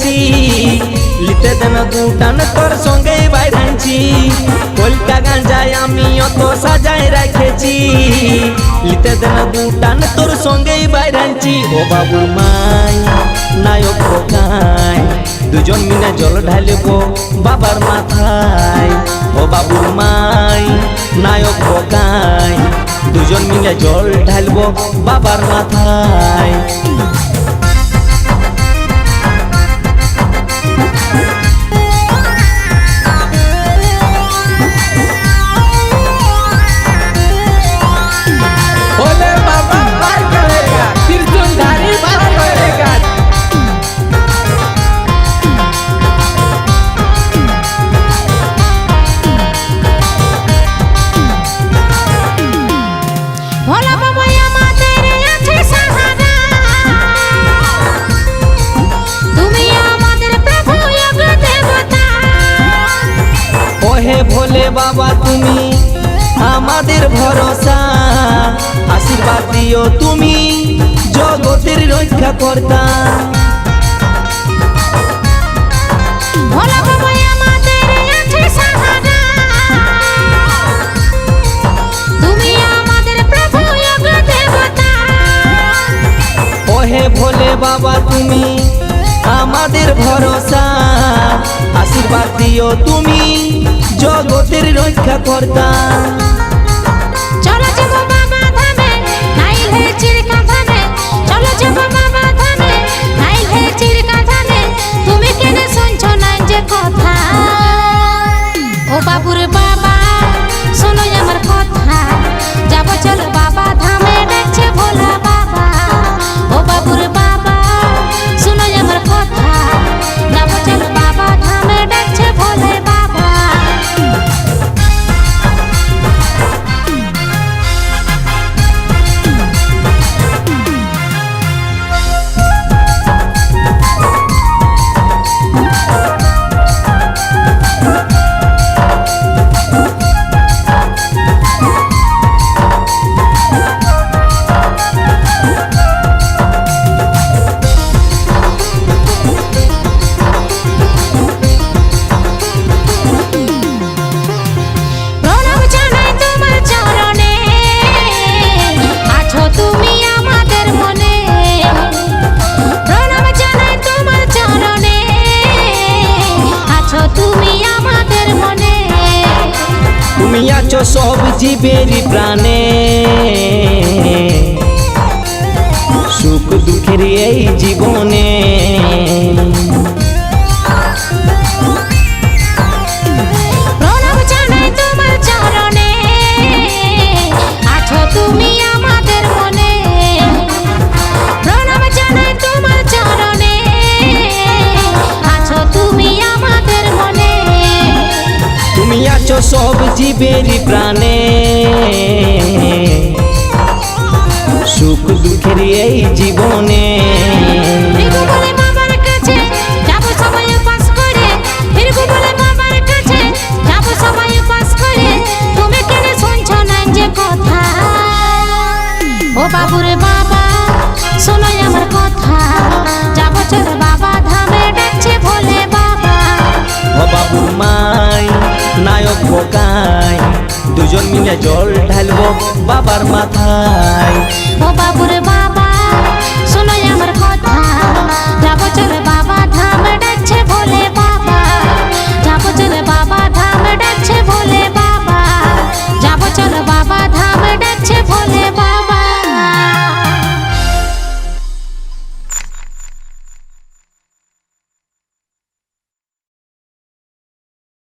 রেখেছি লিতে দেন দুটান তোর সঙ্গে বাইরাইছি কলকা গাঞ্জায় আমি অত সাজাই রেখেছি লিতে দেন দুটান তোর সঙ্গে বাইরাইছি ও বাবুর মাই নায়ক খোকায় দুজন মিলে জল ঢালব বাবার মাথায় ও বাবুর মাই নায়ক খোকায় দুজন মিলে জল ঢালব বাবার মাথায় ভোলে বাবা তুমি আমাদের ভরসা আশীর্বাদ দিও তুমি জগতের রক্ষা কর্তা ওহে ভোলে বাবা তুমি আমাদের ভরসা আশীর্বাদ দিও তুমি জগতের রক্ষা কর্তা চলো যাব বাবা ধামে নাইলে চিরকা ধামে চলো যাব বাবা ধামে নাইলে চিরকা ধামে তুমি কেন শুনছো না যে কথা ও বাবুর বাবা শোনো আমার কথা যাব চলো বাবা ধামে ডাকছে ভোলা বাবা ও বাবুর বাবা শোনো আমার কথা যাব চলো বাবা ধামে ডাকছে ভোলে বাবা তুমি আছো সব জীবের প্রাণে সুখ দুঃখের এই জীবনে প্রণাম জানাই তোমার চরণে আছো তুমি আমাদের মনে প্রণাম জানাই তোমার চরণে আছো তুমি আমাদের মনে তুমি আছো সব জীবের প্রাণে সুখ দুঃখের এই জীবনে বলে বাবার কাছে যাব সবাই উপাস করে ফিরবো বলে বাবার কাছে যাব সবাই উপাস করে তুমি কেন শুনছো না যে কথা ও বাবুর বাবা শোনো আমার কথা যাব চলো বাবা ধামে ডাকছে ভোলে বাবা ও বাবুর মাই নায়ক খোকায় দুজন মিলে জল ঢালবো বাবার মাথায় ও